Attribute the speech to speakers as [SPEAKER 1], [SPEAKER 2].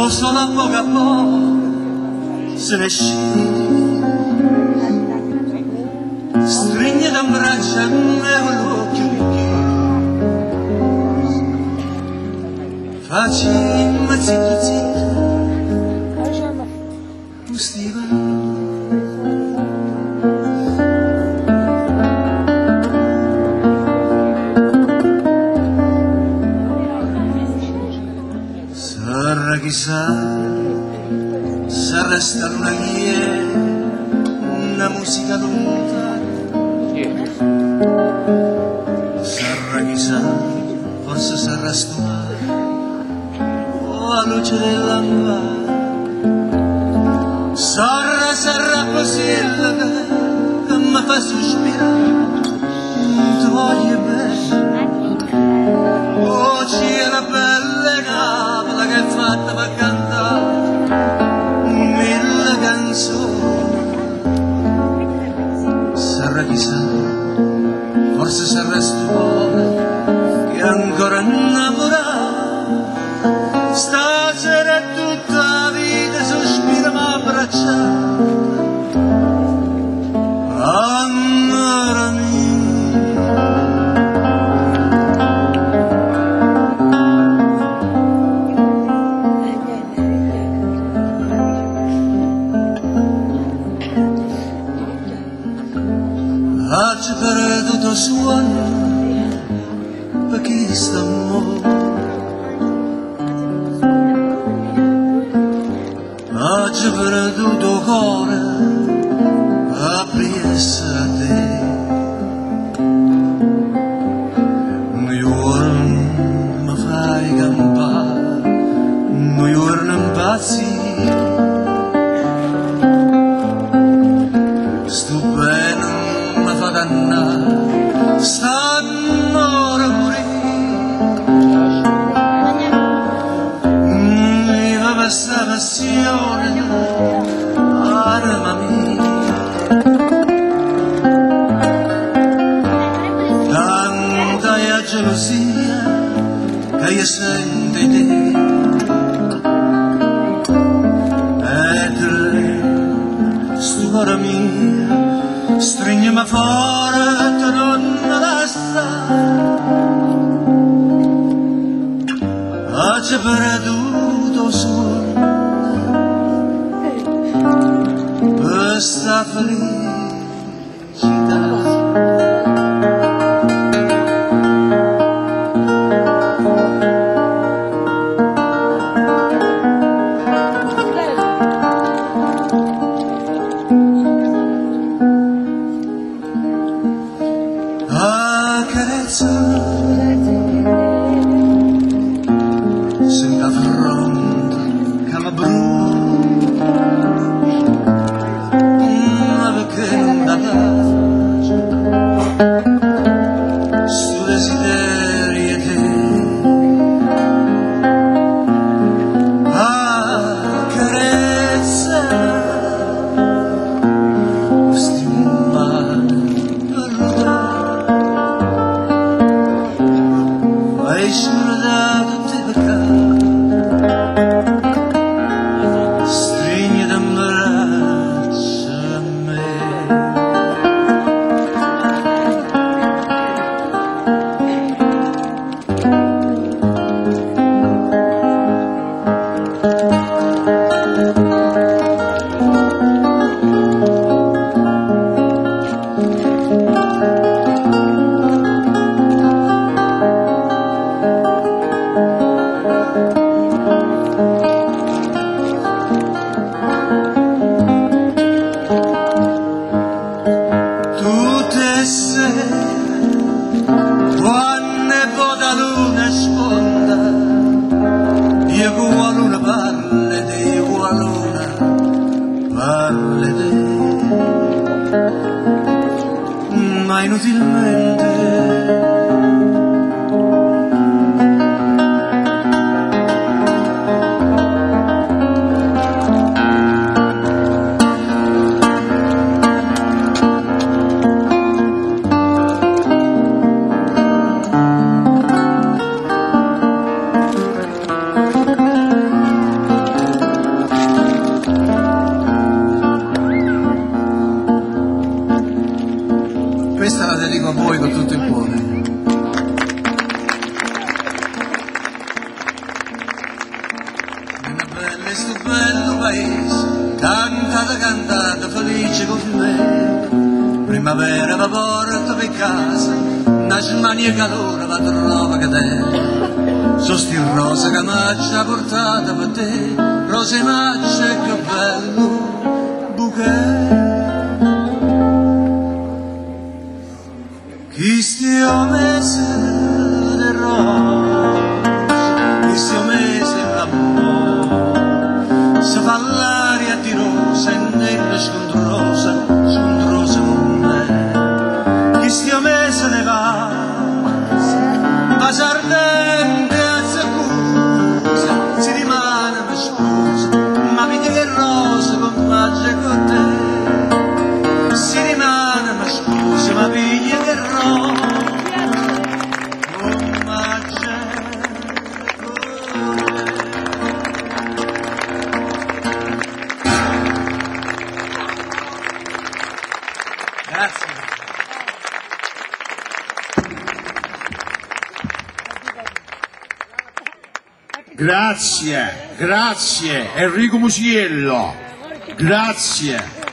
[SPEAKER 1] solo a poco se ne scende, stringe da un braccio e un occhio che facci ma zitto stiva sarà chissà se resta una guia, una musica lontana. Sarà chissà, forse sarà stumare, o a luce del lampare. Sarà possibile che mi fa sospirare, ti voglio bene. Oh, c'era bella cavola che è fatta per cantare. Sarà chissà, forse sarà stupore che ancora innamorato stasera tutta la vita sospira ma abbracciata amore mio. Oggi perduto suono per chi sta morto. Oggi perduto cuore aprirsi a te. Mi giorno mi fai campare, mi giorno impazzire. Stupendo stanno mi va questa passione anima mia tanta è gelosia che io sento in te e stupore mia stringi-mi forte, non lasciare. Oggi perduto solo questa felicità. Sulla fronte che mi brucia, ma perché questo bello paese, cantate, cantate, felice con me. Primavera va porta per casa, nasce mania calore, va trova che te. So sti rosa che m'ha portata per te, rose macce che bello bouquet. Chi stia mese de rose, chi stia mese d'amore, se fa l'aria di rosa e nella scondrosa con me. Chi stia mese de vase ardente a scusa, si rimane per scusa, ma vedi che rosa con magia con te. Si rimane per scusa, ma vedi che rosa con magia con te. Grazie.
[SPEAKER 2] Grazie, grazie Enrico Musiello, grazie.